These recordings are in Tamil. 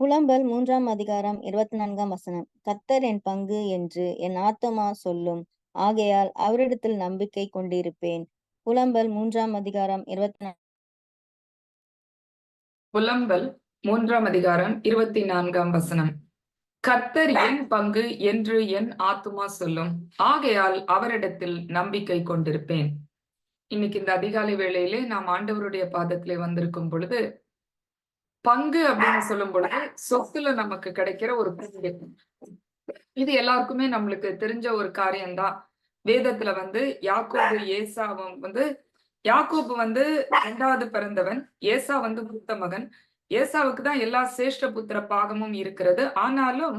புலம்பல் 3 அதிகாரம் 24 கர்த்தர் என் பங்கு என்று என் ஆத்துமா சொல்லும். ஆகையால் அவரிடத்தில் நம்பிக்கை கொண்டிருப்பேன். புலம்பல் 3 அதிகாரம் 24. புலம்பல் 3 அதிகாரம் 24 கர்த்தர் என் பங்கு என்று என் ஆத்துமா சொல்லும். ஆகையால் அவரிடத்தில் நம்பிக்கை கொண்டிருப்பேன். இன்னைக்கு இந்த அதிகாலை வேளையிலே நாம் ஆண்டவருடைய பாதத்திலே வந்திருக்கும் பொழுது, பங்கு அப்படின்னு சொல்லும் பொழுது சொத்துல நமக்கு கிடைக்கிற ஒரு பங்கு. இது எல்லாருக்குமே நம்மளுக்கு தெரிஞ்ச ஒரு காரியம்தான். வேதத்துல யாக்கோபு ஏசாவும் யாக்கோபு 2வது பிறந்தவன், ஏசா மூத்த மகன். ஏசாவுக்கு தான் எல்லா சேஷ்ட புத்திர பாகமும் இருக்கிறது. ஆனாலும்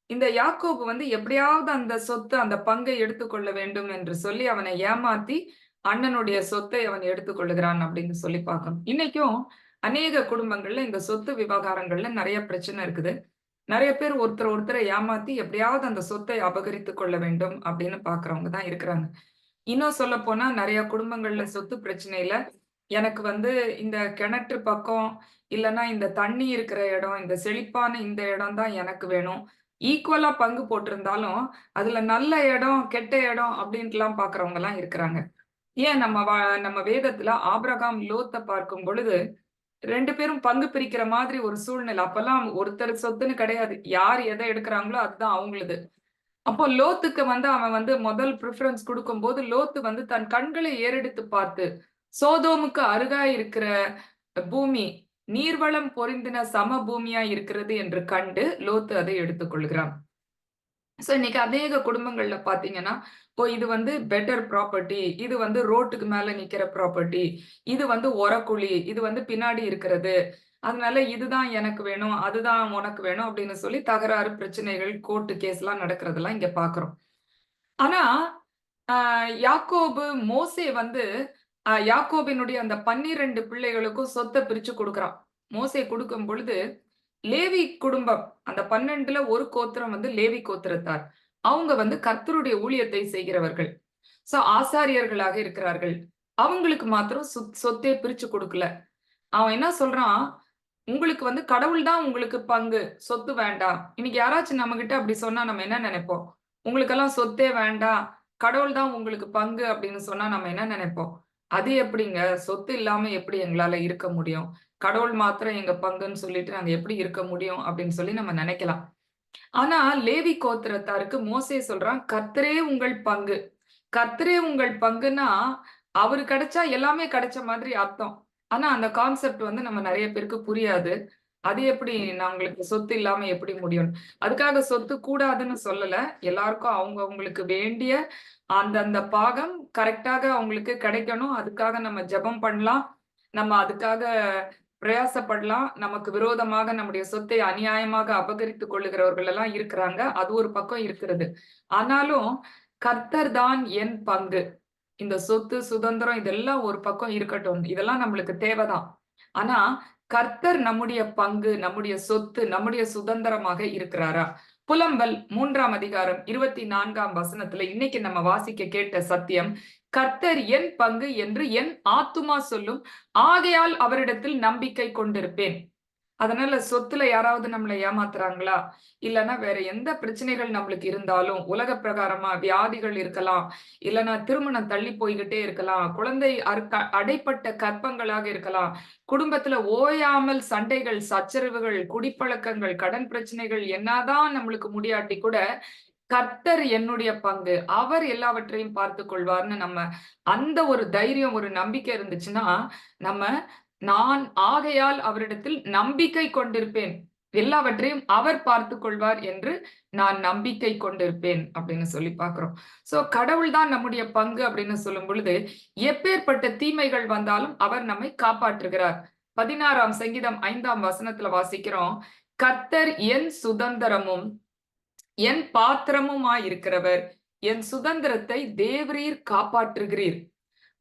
இந்த யாக்கோபு எப்படியாவது அந்த சொத்து, அந்த பங்கை எடுத்துக்கொள்ள வேண்டும் என்று சொல்லி அவனை ஏமாத்தி அண்ணனுடைய சொத்தை அவன் எடுத்துக்கொள்ளுகிறான் அப்படின்னு சொல்லி பார்க்கணும். இன்னைக்கும் அநேக குடும்பங்கள்ல இந்த சொத்து விவகாரங்கள்ல நிறைய பிரச்சனை இருக்குது. நிறைய பேர் ஒருத்தரை ஏமாத்தி எப்படியாவது அந்த சொத்தை அபகரித்து கொள்ள வேண்டும் அப்படின்னு பாக்குறவங்க தான் இருக்கிறாங்க. இன்னும் சொல்ல போனா நிறைய குடும்பங்கள்ல சொத்து பிரச்சனையில எனக்கு இந்த கிணற்று பக்கம் இல்லைன்னா இந்த தண்ணி இருக்கிற இடம், இந்த செழிப்பான இந்த இடம் தான் எனக்கு வேணும். ஈக்குவலா பங்கு போட்டிருந்தாலும் அதுல நல்ல இடம் கெட்ட இடம் அப்படின்ட்டுலாம் பாக்குறவங்க எல்லாம் இருக்கிறாங்க. ஏன் நம்ம வேதத்துல ஆபிரகாம் லோத்தை பார்க்கும் பொழுது 2 பேரும் பங்கு பிரிக்கிற மாதிரி ஒரு சூழ்நிலை. அப்பெல்லாம் ஒருத்தர் சொத்துன்னு கிடையாது. யார் எதை எடுக்கிறாங்களோ அதுதான் அவங்களுது. அப்போ லோத்துக்கு அவன் முதல் ப்ரிஃபரன்ஸ் கொடுக்கும்போது லோத்து தன் கண்களை ஏறெடுத்து பார்த்து சோதோமுக்கு அருகாய் இருக்கிற பூமி நீர்வளம் பொருந்தின சம பூமியா இருக்கிறது என்று கண்டு லோத்து அதை எடுத்துக்கொள்கிறான். சோ இன்னைக்கு அநேக குடும்பங்கள்ல பாத்தீங்கன்னா, இது பெட்டர் ப்ராப்பர்ட்டி, இது ரோட்டுக்கு மேல நிக்கிற ப்ராப்பர்ட்டி, இது ஒரக்குழி, இது பின்னாடி இருக்கிறது, அதனால இதுதான் எனக்கு வேணும், அதுதான் உனக்கு வேணும் அப்படின்னு சொல்லி தகராறு, பிரச்சனைகள், கோர்ட்டு கேஸ் எல்லாம் நடக்கிறதெல்லாம் இங்க பாக்குறோம். ஆனா யாக்கோபு மோசே யாக்கோபினுடைய அந்த 12 பிள்ளைகளுக்கும் சொத்தை பிரிச்சு கொடுக்குறான். மோசே கொடுக்கும் பொழுது லேவி குடும்பம், அந்த 12ல ஒரு கோத்திரம் லேவி கோத்திரத்தார். அவங்க கர்த்தருடைய ஊழியத்தை செய்கிறவர்கள். சோ ஆசாரியர்களாக இருக்கிறார்கள். அவங்களுக்கு மாத்திரம் சொத்தை பிரிச்சு கொடுக்கல. அவன் என்ன சொல்றான், உங்களுக்கு கடவுள் தான் உங்களுக்கு பங்கு, சொத்து வேண்டாம். இன்னைக்கு யாராச்சும் நம்ம கிட்ட அப்படி சொன்னா நம்ம என்ன நினைப்போம்? உங்களுக்கெல்லாம் சொத்தே வேண்டாம், கடவுள் தான் உங்களுக்கு பங்கு அப்படின்னு சொன்னா நம்ம என்ன நினைப்போம்? அது எப்படிங்க, சொத்து இல்லாம எப்படி எங்களால இருக்க முடியும்? கடவுள் மாத்திரம் எங்க பங்குன்னு சொல்லிட்டு நாங்க எப்படி இருக்க முடியும் அப்படின்னு சொல்லி நம்ம நினைக்கலாம். ஆனா லேவி கோத்திரத்தாருக்கு மோசே சொல்றான், கர்த்தரே உங்கள் பங்கு. கர்த்தரே உங்கள் பங்குன்னா அவரு கிடைச்சா எல்லாமே கிடைச்ச மாதிரி அர்த்தம். ஆனா அந்த கான்செப்ட் நம்ம நிறைய பேருக்கு புரியாது. அது எப்படி நான் உங்களுக்கு சொத்து இல்லாம எப்படி முடியும்? அதுக்காக சொத்து கூடாதுன்னு சொல்லல. எல்லாருக்கும் அவங்க அவங்களுக்கு வேண்டிய அந்தந்த பாகம் கரெக்டாக அவங்களுக்கு கிடைக்கணும். அதுக்காக நம்ம ஜெபம் பண்ணலாம். நம்ம அதுக்காக பிரயாசப்படலாம். நமக்கு விரோதமாக நம்முடைய சொத்தை அநியாயமாக அபகரித்துக் கொள்ளுகிறவர்கள் எல்லாம் இருக்கிறாங்க. அது ஒரு பக்கம் இருக்கிறது. ஆனாலும் கர்த்தர் தான் என் பங்கு. இந்த சொத்து, சுதந்திரம் இதெல்லாம் ஒரு பக்கம் இருக்கட்டும். இதெல்லாம் நம்மளுக்கு தேவைதான். ஆனா கர்த்தர் நம்முடைய பங்கு, நம்முடைய சொத்து, நம்முடைய சுதந்திரமாக இருக்கிறாரா? புலம்பல் 3 அதிகாரம் 24 இன்னைக்கு நம்ம வாசிக்க கேட்ட சத்தியம், கர்த்தர் என் பங்கு என்று என் ஆத்துமா சொல்லும். ஆகையால் அவரிடத்தில் நம்பிக்கை கொண்டிருப்பேன். அதனால சொத்துல யாராவது நம்மளை ஏமாத்துறாங்களா, இல்லைன்னா வேற எந்த பிரச்சனைகள் நம்மளுக்கு இருந்தாலும், உலக பிரகாரமா வியாதிகள் இருக்கலாம், இல்லைன்னா திருமணம் தள்ளி போய்கிட்டே இருக்கலாம், குழந்தை அடைப்பட்ட கற்பங்களாக இருக்கலாம், குடும்பத்துல ஓயாமல் சண்டைகள், சச்சரவுகள், குடிப்பழக்கங்கள், கடன் பிரச்சனைகள் என்னதான் நம்மளுக்கு முடியாட்டி கூட கர்த்தர் என்னுடைய பங்கு, அவர் எல்லாவற்றையும் பார்த்து கொள்வார்னு நம்ம அந்த ஒரு தைரியம், ஒரு நம்பிக்கை இருந்துச்சுன்னா நான் ஆகையால் அவரிடத்தில் நம்பிக்கை கொண்டிருப்பேன், எல்லாவற்றையும் அவர் பார்த்து கொள்வார் என்று நான் நம்பிக்கை கொண்டிருப்பேன் அப்படின்னு சொல்லி பார்க்கிறோம். சோ கடவுள் தான் நம்முடைய பங்கு அப்படின்னு சொல்லும் பொழுது எப்பேற்பட்ட தீமைகள் வந்தாலும் அவர் நம்மை காப்பாற்றுகிறார். 16ஆம் சங்கீதம் 5ஆம் வசனத்துல வாசிக்கிறோம், கர்த்தர் என் சுதந்திரமும் என் பாத்திரமுமாயிருக்கிறவர், என் சுதந்திரத்தை தேவரீர் காப்பாற்றுகிறீர்.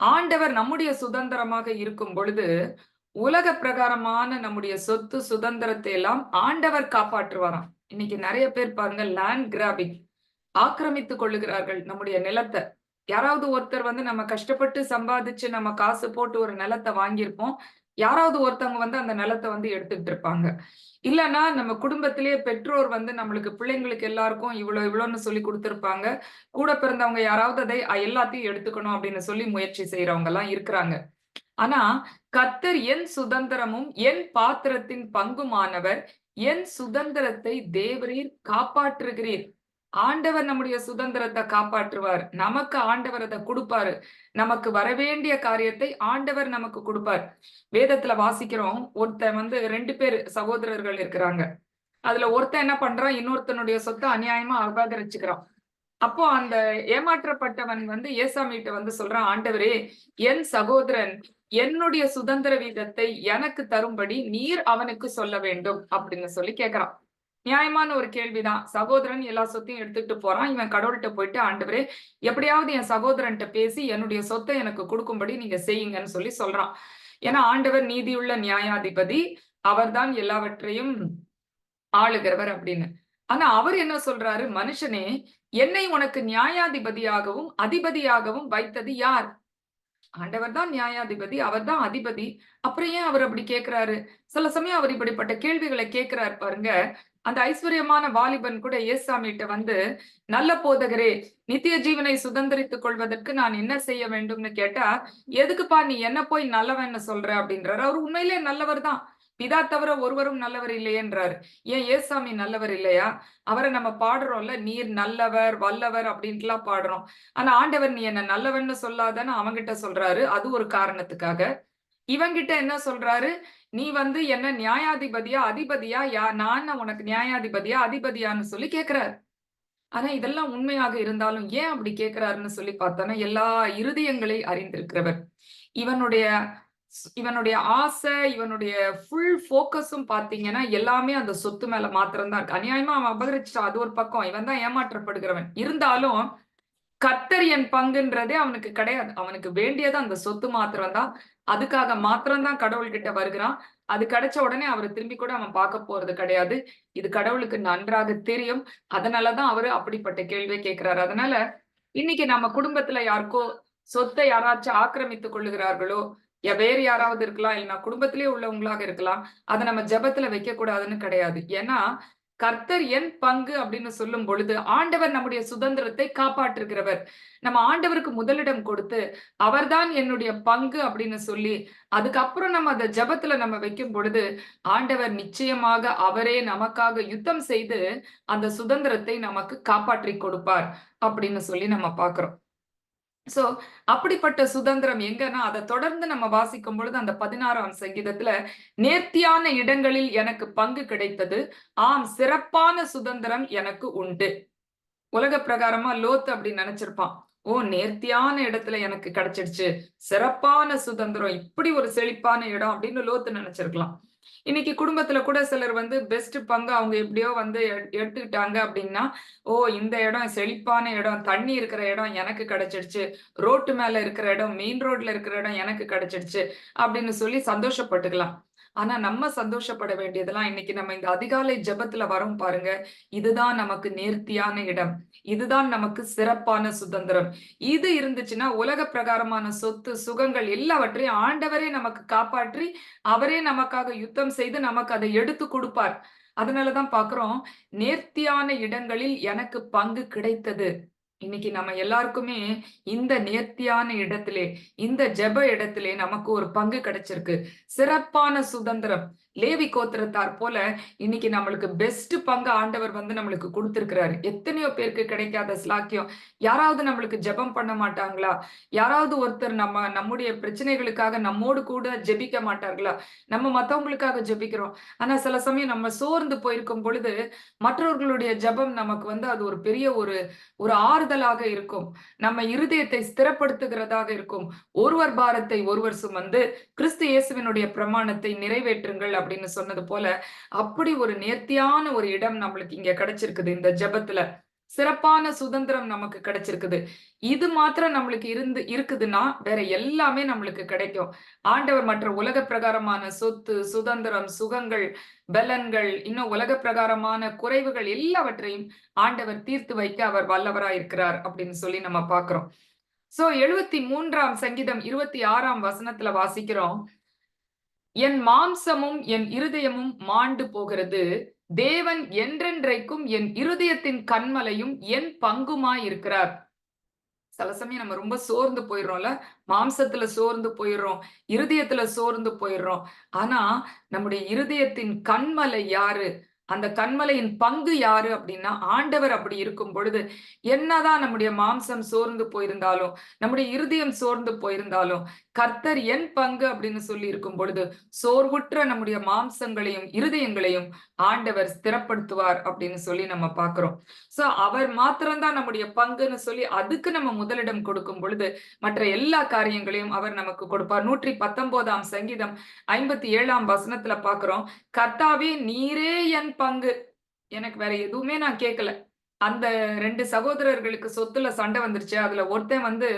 ஆண்டவர் நம்முடைய சுதந்திரமாக இருக்கும் பொழுது உலக பிரகாரமான நம்முடைய சொத்து சுதந்திரத்தை எல்லாம் ஆண்டவர் காப்பாற்றுவாராம். இன்னைக்கு நிறைய பேர் பாருங்க, லேண்ட் கிராபிங், ஆக்கிரமித்துக் கொள்ளுகிறார்கள் நம்முடைய நிலத்தை. யாராவது ஒருத்தர் நம்ம கஷ்டப்பட்டு சம்பாதிச்சு நம்ம காசு போட்டு ஒரு நிலத்தை வாங்கியிருப்போம். யாராவது ஒருத்தவங்க வந்து அந்த நிலத்தை வந்து எடுத்துக்கிட்டு இருப்பாங்க. இல்லன்னா நம்ம குடும்பத்திலேயே பெற்றோர் வந்து நம்மளுக்கு பிள்ளைங்களுக்கு எல்லாருக்கும் இவ்வளோன்னு சொல்லி குடுத்திருப்பாங்க. கூட பிறந்தவங்க யாராவது அதை எல்லாத்தையும் எடுத்துக்கணும் அப்படின்னு சொல்லி முயற்சி செய்றவங்க எல்லாம் இருக்கிறாங்க. ஆனா, கர்த்தர் என் சுதந்திரமும், என் பாத்திரத்தின் பங்குமானவர். என் சுதந்திரத்தை தேவரீர் காப்பாற்றுகிறீர். ஆண்டவர் நம்முடைய சுதந்திரத்த காப்பாற்றுவார். நமக்கு ஆண்டவர் அத குடுப்பாரு. நமக்கு வரவேண்டிய காரியத்தை ஆண்டவர் நமக்கு குடுப்பார். வேதத்துல வாசிக்கிறோம், ஒருத்தன் வந்து 2 பேரு சகோதரர்கள் இருக்கிறாங்க. அதுல ஒருத்தன் என்ன பண்றான், இன்னொருத்தனுடைய சொத்த அநியாயமா அபகரிச்சுக்கிறான். அப்போ அந்த ஏமாற்றப்பட்டவன் வந்து ஏசாமிட்ட வந்து சொல்றான், ஆண்டவரே, என் சகோதரன் என்னுடைய சுதந்திர வீதத்தை எனக்கு தரும்படி நீர் அவனுக்கு சொல்ல வேண்டும் அப்படின்னு சொல்லி கேட்கிறான். நியாயமான ஒரு கேள்விதான். சகோதரன் எல்லா சொத்தையும் எடுத்துட்டு போறான். இவன் கடவுள்ட்ட போயிட்டு, ஆண்டவரே, எப்படியாவது என் சகோதரன்ட்ட பேசி என்னுடைய சொத்தை எனக்கு கொடுக்கும்படி நீங்க செய்யுங்கன்னு சொல்லி சொல்றான். ஏன்னா ஆண்டவர் நீதியுள்ள நியாயாதிபதி. அவர்தான் எல்லாவற்றையும் ஆளுகிறவர் அப்படின்னு. ஆனா அவர் என்ன சொல்றாரு, மனுஷனே, என்னை உனக்கு நியாயாதிபதியாகவும் அதிபதியாகவும் வைத்தது யார்? ஆண்டவர் தான் நியாயாதிபதி. அவர் தான் அதிபதி. அப்புறம் ஏன் அவர் அப்படி கேட்கிறாரு? சில சமயம் அவர் இப்படிப்பட்ட கேள்விகளை கேட்கிறார் பாருங்க. அந்த ஐஸ்வர்யமான வாலிபன் கூட இயேசுசாமிட்ட வந்து, நல்ல போதகரே, நித்திய ஜீவனை சுதந்தரித்துக் கொள்வதற்கு நான் என்ன செய்ய வேண்டும்னு கேட்டா, எதுக்குப்பா நீ என்ன போய் நல்லவன்னு சொல்ற அப்படின்றாரு. அவர் உண்மையிலே நல்லவர் தான். பிதா தவிர ஒருவரும் நல்லவர் இல்லையேன்றாரு. ஏன் இயேசுசாமி நல்லவர் இல்லையா? அவரை நம்ம பாடுறோம்ல, நீர் நல்லவர், வல்லவர் அப்படின்ட்டுலாம் பாடுறோம். ஆனா ஆண்டவர் நீ என்ன நல்லவன்னு சொல்லாதன்னு அவன்கிட்ட சொல்றாரு. அது ஒரு காரணத்துக்காக. இவன்கிட்ட என்ன சொல்றாரு? நீ வந்து என்ன நியாயாதிபதியா, அதிபதியா, நான் உனக்கு நியாயாதிபதியா, அதிபதியான்னு சொல்லி கேட்கிறாரு. ஆனா இதெல்லாம் உண்மையாக இருந்தாலும் ஏன் அப்படி கேட்கிறாருன்னு சொல்லி பார்த்தோம்னா, எல்லா இருதயங்களை அறிந்திருக்கிறவர். இவனுடைய இவனுடைய ஆசை, இவனுடைய ஃபுல் ஃபோக்கஸும் பார்த்தீங்கன்னா, எல்லாமே அந்த சொத்து மேல மாத்திரம் தான் இருக்கு. அநியாயமா அவன் அபகரிச்சுட்டான். அது ஒரு பக்கம். இவன் தான் ஏமாற்றப்படுகிறவன். இருந்தாலும் கர்த்தர் என் பங்குன்றதே அவனுக்கு கிடையாது. அவனுக்கு வேண்டியது அந்த சொத்து மாத்திரம் தான். அதுக்காக மாத்திரம் தான் கடவுள்கிட்ட வருகிறான். அது கிடைச்ச உடனே அவர திரும்பி கூட அவன் பார்க்க போறது கிடையாது. இது கடவுளுக்கு நன்றாக தெரியும். அதனால தான் அவரு அப்படிப்பட்ட கேள்விய கேட்கிறாரு. அதனால இன்னைக்கு நம்ம குடும்பத்துல யாருக்கோ சொத்த யாராச்சும் ஆக்கிரமித்துக் கொள்ளுகிறார்களோ, வேறு யாராவது இருக்கலாம். இல்ல குடும்பத்திலேயே உள்ளவங்களாக இருக்கலாம். அத நம்ம ஜெபத்துல வைக்கக்கூடாதுன்னு கிடையாது. ஏன்னா, கர்த்தர் என் பங்கு அப்படின்னு சொல்லும் பொழுது, ஆண்டவர் நம்முடைய சுதந்திரத்தை காப்பாற்றுகிறவர். நம்ம ஆண்டவருக்கு முதலிடம் கொடுத்து, அவர்தான் என்னுடைய பங்கு அப்படின்னு சொல்லி, அதுக்கப்புறம் நம்ம அத ஜெபத்துல நம்ம வைக்கும் பொழுது, ஆண்டவர் நிச்சயமாக அவரே நமக்காக யுத்தம் செய்து, அந்த சுதந்திரத்தை நமக்கு காப்பாற்றிக் கொடுப்பார். அப்படின்னு சொல்லி நம்ம பார்க்கிறோம். சோ, அப்படிப்பட்ட சுதந்திரம் எங்கன்னா, அத தொடர்ந்து நம்ம வாசிக்கும் பொழுது அந்த 16ஆம் சங்கீதத்துல, நேர்த்தியான இடங்களில் எனக்கு பங்கு கிடைத்தது. ஆம், சிறப்பான சுதந்திரம் எனக்கு உண்டு. உலக பிரகாரமா லோத்து அப்படி நினைச்சிருப்பான். ஓ! நேர்த்தியான இடத்துல எனக்கு கிடைச்சிடுச்சு. சிறப்பான சுதந்திரம். இப்படி ஒரு செழிப்பான இடம் அப்படின்னு லோத்து நினைச்சிருக்கலாம். இன்னைக்கு குடும்பத்துல கூட சிலர் வந்து பெஸ்ட் பங்கு அவங்க எப்படியோ வந்து எடுத்துக்கிட்டாங்க அப்படின்னா, ஓ! இந்த இடம் செழிப்பான இடம், தண்ணி இருக்கிற இடம் எனக்கு கிடைச்சிடுச்சு. ரோட்டு மேல இருக்கிற இடம், மெயின் ரோட்ல இருக்கிற இடம் எனக்கு கிடைச்சிடுச்சு அப்படின்னு சொல்லி சந்தோஷப்பட்டுக்கலாம். ஆனா நம்ம சந்தோஷப்பட வேண்டியதெல்லாம் இன்னைக்கு நம்ம இந்த அதிகாலை ஜெபத்துல வரோம் பாருங்க. இதுதான் நமக்கு நேர்த்தியான இடம். இதுதான் நமக்கு சிறப்பான சுதந்திரம். இது இருந்துச்சுன்னா உலக பிரகாரமான சொத்து, சுகங்கள் எல்லாவற்றையும் ஆண்டவரே நமக்கு காப்பாற்றி, அவரே நமக்காக யுத்தம் செய்து நமக்கு அதை எடுத்து குடுப்பார். அதனால தான் பார்க்கிறோம், நேர்த்தியான இடங்களில் எனக்கு பங்கு கிடைத்தது. இன்னைக்கு நம்ம எல்லாருக்குமே இந்த நேர்த்தியான இடத்திலே, இந்த ஜெப இடத்திலே நமக்கு ஒரு பங்கு கிடைச்சிருக்கு. சிறப்பான சுதந்திரம். லேவி கோத்திரத்தார் போல இன்னைக்கு நம்மளுக்கு பெஸ்ட் பங்கு ஆண்டவர் வந்து நம்மளுக்கு குடுத்திருக்கிறாரு. எத்தனையோ பேருக்கு கிடைக்காத ஸ்லாக்கியம். யாராவது நம்மளுக்கு ஜெபம் பண்ண மாட்டாங்களா? யாராவது ஒருத்தர் நம்முடைய பிரச்சனைகளுக்காக நம்மோடு கூட ஜெபிக்க மாட்டார்களா? நம்ம மத்தவங்களுக்காக ஜெபிக்கிறோம். ஆனா சில சமயம் நம்ம சோர்ந்து போயிருக்கும் பொழுது, மற்றவர்களுடைய ஜெபம் நமக்கு வந்து அது ஒரு பெரிய ஒரு ஒரு ஆறுதலாக இருக்கும். நம்ம இருதயத்தை ஸ்திரப்படுத்துகிறதாக இருக்கும். ஒருவர் பாரத்தை ஒருவர் சுமந்து கிறிஸ்து இயேசுவினுடைய பிரமாணத்தை நிறைவேற்றுங்கள் அப்படின்னு சொன்னது போல, அப்படி ஒரு நேர்த்தியான ஒரு இடம் நம்மளுக்கு இங்க கிடைச்சிருக்குது இந்த ஜெபத்துல. சிறப்பான சுதந்திரம் நமக்கு கிடைச்சிருக்குது. இது மாத்திரம் நம்மளுக்கு இருக்குதுன்னா, வேற எல்லாமே நம்மளுக்கு கிடைக்கும். ஆண்டவர் மற்ற உலக பிரகாரமான சொத்து, சுதந்திரம், சுகங்கள், பலன்கள், இன்னும் உலக பிரகாரமான குறைவுகள் எல்லாவற்றையும் ஆண்டவர் தீர்த்து வைக்க அவர் வல்லவராய் இருக்கிறார் அப்படின்னு சொல்லி நம்ம பார்க்கிறோம். சோ 73ஆம் சங்கீதம் 26ஆம் வசனத்துல வாசிக்கிறோம். என் மாம்சமும் என் இருதயமும் மாண்டு போகிறது. தேவன் என்றென்றைக்கும் என் இருதயத்தின் கன்மலையும் என் பங்குமாய் இருக்கிறார். சில சமயம் நம்ம ரொம்ப சோர்ந்து போயிடுறோம்ல. மாம்சத்துல சோர்ந்து போயிடுறோம். இருதயத்துல சோர்ந்து போயிடுறோம். ஆனா, நம்முடைய இருதயத்தின் கன்மலை யாரு? அந்த கன்மலையின் பங்கு யாரு அப்படின்னா, ஆண்டவர் அப்படி இருக்கும் பொழுது, என்னதான் நம்முடைய மாம்சம் சோர்ந்து போயிருந்தாலும், நம்முடைய இருதயம் சோர்ந்து போயிருந்தாலும், கர்த்தர் என் பங்கு அப்படின்னு சொல்லி இருக்கும் பொழுது, சோர்வுற்ற நம்முடைய மாம்சங்களையும், இருதயங்களையும் ஆண்டவர் ஸ்திரப்படுத்துவார் அப்படின்னு சொல்லி நம்ம பார்க்கிறோம். சோ அவர் மாத்திரம்தான் நம்முடைய பங்குன்னு சொல்லி அதுக்கு நம்ம முதலிடம் கொடுக்கும் பொழுது மற்ற எல்லா காரியங்களையும் அவர் நமக்கு கொடுப்பார். 119ஆம் சங்கீதம் 57ஆம் வசனத்துல பார்க்கிறோம், கர்த்தாவே நீரே என் பங்கு, எனக்கு வேற எதுவுமே நான் கேட்கல. அந்த 2 சகோதரர்களுக்கு சொத்துல சண்டை வந்துருச்சு. அதுல ஒருத்தன் வந்து,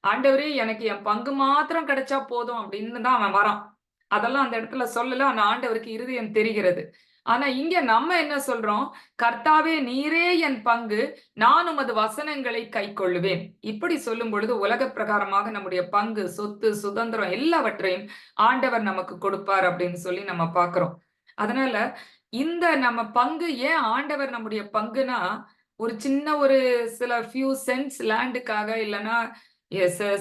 ஆண்டவரே எனக்கு என் பங்கு மாத்திரம் கிடைச்சா போதும் அப்படின்னு தான் அவன் வரான். அதெல்லாம் அந்த இடத்துல சொல்லல. ஆனா ஆண்டவருக்கு இருதயம் தெரிகிறது. ஆனா இங்க நம்ம என்ன சொல்றோம்? கர்த்தாவே நீரே என் பங்கு, நான் உமது வசனங்களை கைக்கொள்ளுவேன். இப்படி சொல்லும் பொழுது உலக பிரகாரமாக நம்முடைய பங்கு, சொத்து, சுதந்திரம் எல்லாவற்றையும் ஆண்டவர் நமக்கு கொடுப்பார் அப்படின்னு சொல்லி நம்ம பார்க்கிறோம். அதனால இந்த நம்ம பங்கு ஏன் ஆண்டவர் நம்முடைய பங்குனா, ஒரு சின்ன ஒரு சில ஃபியூ சென்ட்ஸ் லேண்டுக்காக இல்லன்னா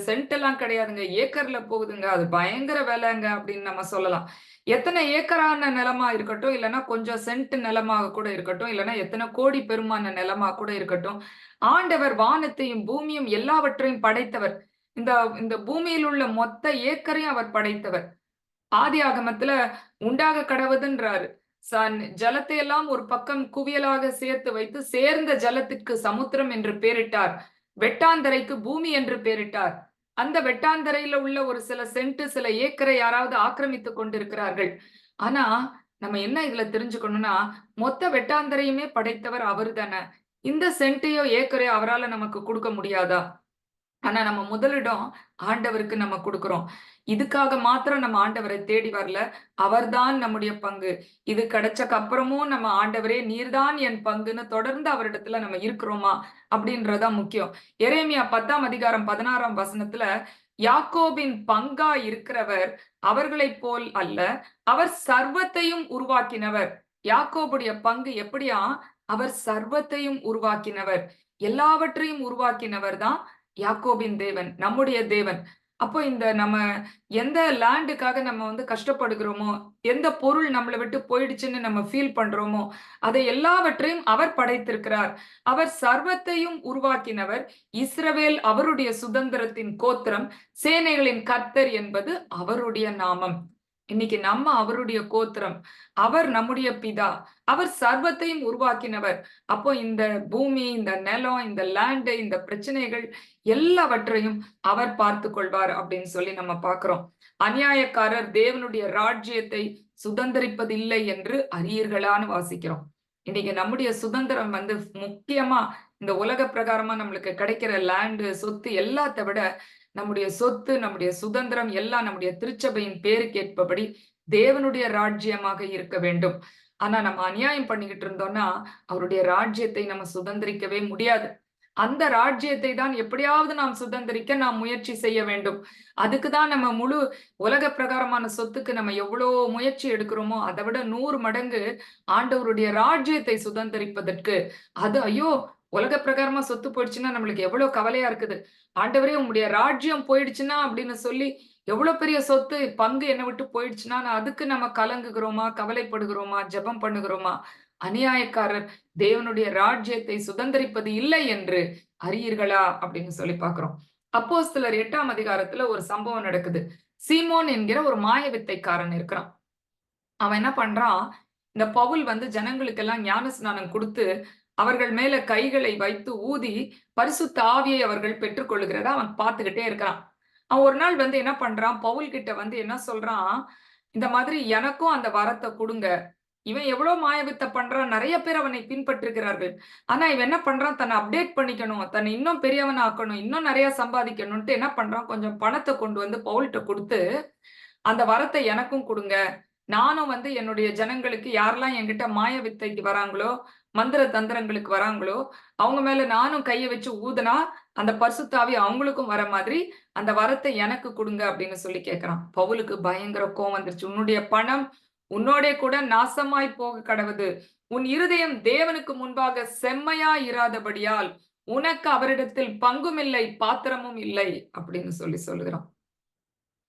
சென்ட் எல்லாம் கிடையாதுங்க. ஏக்கர்ல போகுதுங்க. அது பயங்கர விலைங்க அப்படின்னு நம்ம சொல்லலாம். எத்தனை ஏக்கரான நிலமா இருக்கட்டும், இல்லன்னா கொஞ்சம் சென்ட் நிலமாக கூட இருக்கட்டும், இல்லன்னா எத்தனை கோடி பெருமான நிலமா கூட இருக்கட்டும். ஆண்டவர் வானத்தையும், பூமியும் எல்லாவற்றையும் படைத்தவர். இந்த இந்த பூமியில் உள்ள மொத்த ஏக்கரையும் அவர் படைத்தவர். ஆதியாகமத்துல உண்டாக கடவுதுன்றாரு. ஜலத்தை எல்லாம் ஒரு பக்கம் குவியலாக சேர்த்து வைத்து, சேர்ந்த ஜலத்திற்கு சமுத்திரம் என்று பெயரிட்டார். வெட்டாந்தரைக்கு பூமி என்று பெயரிட்டார். அந்த வெட்டாந்தரையில உள்ள ஒரு சில சென்ட், சில ஏக்கரை யாராவது ஆக்கிரமித்துக் கொண்டிருக்கிறார்கள். ஆனா, நம்ம என்ன இதுல தெரிஞ்சுக்கணும்னா, மொத்த வெட்டாந்தரையுமே படைத்தவர் அவருதானே. இந்த சென்ட்டையோ, ஏக்கரையோ அவரால நமக்கு கொடுக்க முடியாதா? ஆனா நம்ம முதலிடம் ஆண்டவருக்கு நம்ம குடுக்குறோம். இதுக்காக மாத்திரம் நம்ம ஆண்டவரை தேடி வரல. அவர்தான் நம்முடைய பங்கு. இது கிடைச்சக்கு அப்புறமும் நம்ம ஆண்டவரே நீர்தான் என் பங்குன்னு தொடர்ந்து அவரிடத்துல நம்ம இருக்கிறோமா? அப்படின்றது தான் முக்கியம். எரேமியா 10ஆம் அதிகாரம் 16ஆம் வசனத்துல, யாக்கோபின் பங்கா இருக்கிறவர் அவர்களைப் போல் அல்ல, அவர் சர்வத்தையும் உருவாக்கினவர். யாக்கோபுடைய பங்கு எப்படியாம்? அவர் சர்வத்தையும் உருவாக்கினவர். எல்லாவற்றையும் உருவாக்கினவர் தான் யாக்கோபின் தேவன், நம்முடைய தேவன். அப்போ இந்த நம்ம எந்த லேண்டுக்காக நம்ம வந்து கஷ்டப்படுகிறோமோ, எந்த பொருள் நம்மள விட்டு போயிடுச்சுன்னு நம்ம ஃபீல் பண்றோமோ, அதை எல்லாவற்றையும் அவர் படைத்திருக்கிறார். அவர் சர்வத்தையும் உருவாக்கினவர். இஸ்ரவேல் அவருடைய சுதந்திரத்தின் கோத்திரம். சேனைகளின் கர்த்தர் என்பது அவருடைய நாமம். இன்னைக்கு நம்ம அவருடைய கோத்திரம். அவர் நம்முடைய பிதா. அவர் சர்வத்தையும் உருவாக்கினவர். அப்போ இந்த பூமி, இந்த நிலம், இந்த லேண்ட், இந்த பிரச்சனைகள் எல்லாவற்றையும் அவர் பார்த்துக் கொள்வார் அப்படின்னு சொல்லி நம்ம பார்க்கிறோம். அநியாயக்காரர் தேவனுடைய ராஜ்யத்தை சுதந்திரிப்பதில்லை என்று அறியீர்களான்னு வாசிக்கிறோம். இன்னைக்கு நம்முடைய சுதந்திரம் வந்து முக்கியமா இந்த உலக பிரகாரமா நம்மளுக்கு கிடைக்கிற லேண்டு, சொத்து எல்லாத்தை விட நம்முடைய சொத்து, நம்முடைய சுதந்திரம் எல்லாம் நம்முடைய திருச்சபையின் பேருக்கு ஏற்பபடி தேவனுடைய ராஜ்யமாக இருக்க வேண்டும். ஆனா நம்ம அநியாயம் பண்ணிக்கிட்டு இருந்தோம்னா அவருடைய ராஜ்யத்தை நம்ம சுதந்திரிக்கவே முடியாது. அந்த ராஜ்யத்தை தான் எப்படியாவது நாம் சுதந்திரிக்க நாம் முயற்சி செய்ய வேண்டும். அதுக்குதான் நம்ம முழு உலக பிரகாரமான சொத்துக்கு நம்ம எவ்வளவு முயற்சி எடுக்கிறோமோ அதை விட 100 மடங்கு ஆண்டவருடைய ராஜ்யத்தை சுதந்திரிப்பதற்கு. அது ஐயோ, உலக பிரகாரமா சொத்து போயிடுச்சுன்னா நம்மளுக்கு எவ்வளவு கவலையா இருக்குது. ஆண்டவரே உங்களுடைய ராஜ்யம் போயிடுச்சுன்னா அப்படின்னு சொல்லி எவ்வளவு பெரிய சொத்து பங்கு என்னை விட்டு போயிடுச்சுன்னா அதுக்கு நம்ம கலங்குகிறோமா, கவலைப்படுகிறோமா, ஜெபம் பண்ணுகிறோமா? அநியாயக்காரர் தேவனுடைய ராஜ்யத்தை சுதந்திரிப்பது இல்லை என்று அறியீர்களா அப்படின்னு சொல்லி பார்க்கிறோம். அப்போஸ்தலர் 8ஆம் அதிகாரத்துல ஒரு சம்பவம் நடக்குது. சீமோன் என்கிற ஒரு மாய வித்தைக்காரன் இருக்கிறான். அவன் என்ன பண்றான், இந்த பவுல் வந்து ஜனங்களுக்கெல்லாம் ஞான ஸ்நானம் கொடுத்து அவர்கள் மேல கைகளை வைத்து ஊதி பரிசுத்த ஆவியை அவர்கள் பெற்றுக் கொள்ளுகிறத அவன் பார்த்துக்கிட்டே இருக்கிறான். அவன் ஒரு நாள் வந்து என்ன பண்றான், பவுல் கிட்ட வந்து என்ன சொல்றான், இந்த மாதிரி எனக்கும் அந்த வரத்தை கொடுங்க. இவன் எவ்வளவு மாயவித்தை பண்றான், நிறைய பேர் அவனை பின்பற்றுகிறார்கள். ஆனா இவன் என்ன பண்றான், தன்னை அப்டேட் பண்ணிக்கணும், தன்னை இன்னும் பெரியவன் ஆக்கணும், இன்னும் நிறைய சம்பாதிக்கணும்ட்டு என்ன பண்றான், கொஞ்சம் பணத்தை கொண்டு வந்து பவுல்கிட்ட கொடுத்து, அந்த வரத்தை எனக்கும் கொடுங்க, நானும் வந்து என்னுடைய ஜனங்களுக்கு யாரெல்லாம் என்கிட்ட மாய வித்தைக்கு வராங்களோ, மந்திர தந்திரங்களுக்கு வராங்களோ, அவங்க மேல நானும் கைய வச்சு ஊதுனா, அந்த பரிசுத்த ஆவி அவங்களுக்கும் வர மாதிரி, அந்த வரத்தை எனக்கு குடுங்க அப்படின்னு சொல்லி கேட்கிறான். பவுலுக்கு பயங்கர கோவம் வந்துருச்சு. உன்னுடைய பணம் உன்னோடே கூட நாசமாய் போக கடவது. உன் இருதயம் தேவனுக்கு முன்பாக செம்மையா இராதபடியால், உனக்கு அவரிடத்தில் பங்கும் இல்லை, பாத்திரமும் இல்லை அப்படின்னு சொல்லி சொல்லுகிறான்.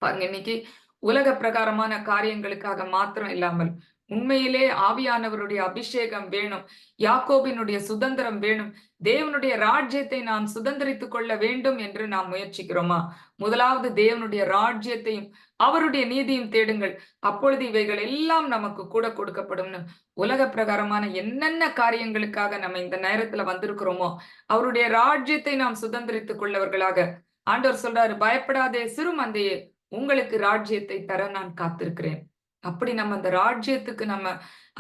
பாருங்க, இன்னைக்கு உலக பிரகாரமான காரியங்களுக்காக மாத்திரம் இல்லாமல் உண்மையிலே ஆவியானவருடைய அபிஷேகம் வேணும், யாக்கோபினுடைய சுதந்திரம் வேணும், தேவனுடைய ராஜ்யத்தை நாம் சுதந்திரித்துக் கொள்ள வேண்டும் என்று நாம் முயற்சிக்கிறோமா? முதலாவது தேவனுடைய ராஜ்யத்தையும் அவருடைய நீதியும் தேடுங்கள், அப்பொழுது இவைகள் எல்லாம் நமக்கு கூட கொடுக்கப்படும்னு. உலக பிரகாரமான என்னென்ன காரியங்களுக்காக நம்ம இந்த நேரத்துல வந்திருக்கிறோமோ, அவருடைய ராஜ்யத்தை நாம் சுதந்திரித்துக் கொள்ளவர்களாக ஆண்டவர் சொல்றாரு, பயப்படாதே சிறு மந்தையே, உங்களுக்கு ராஜ்யத்தை தர நான் காத்திருக்கிறேன். அப்படி நம்ம அந்த ராஜ்யத்துக்கு நம்ம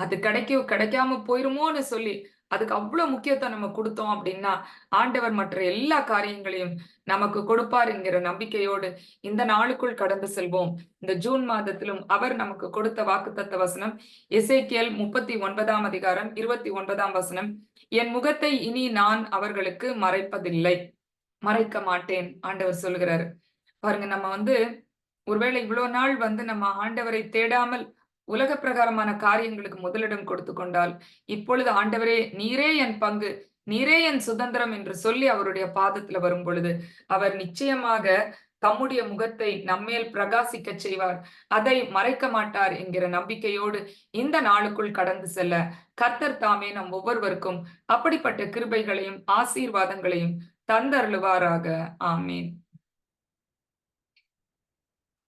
அது கிடைக்காம போயிருமோன்னு சொல்லி அதுக்கு அவ்வளவு முக்கியத்துவம் நம்ம கொடுத்தோம் அப்படின்னா, ஆண்டவர் மற்ற எல்லா காரியங்களையும் நமக்கு கொடுப்பார் என்கிற நம்பிக்கையோடு இந்த நாளுக்குள் கடந்து செல்வோம். இந்த ஜூன் மாதத்திலும் அவர் நமக்கு கொடுத்த வாக்குத்தத்த வசனம் எசேக்கியேல் 39ஆம் அதிகாரம் 29ஆம் வசனம், என் முகத்தை இனி நான் அவர்களுக்கு மறைப்பதில்லை, மறைக்க மாட்டேன் ஆண்டவர் சொல்லுகிறாரு. பாருங்க, நம்ம வந்து ஒருவேளை இவ்வளவு நாள் வந்து நம்ம ஆண்டவரை தேடாமல் உலக பிரகாரமான காரியங்களுக்கு முதலிடம் கொடுத்து கொண்டால், இப்பொழுது ஆண்டவரே நீரே என் பங்கு, நீரே என் சுதந்திரம் என்று சொல்லி அவருடைய பாதத்துல வரும் பொழுது, அவர் நிச்சயமாக தம்முடைய முகத்தை நம்மேல் பிரகாசிக்க செய்வார், அதை மறைக்க மாட்டார் என்கிற நம்பிக்கையோடு இந்த நாளுக்குள் கடந்து செல்ல கர்த்தர் தாமே நம் ஒவ்வொருவருக்கும் அப்படிப்பட்ட கிருபைகளையும் ஆசீர்வாதங்களையும் தந்தருளுவாராக. ஆமேன்.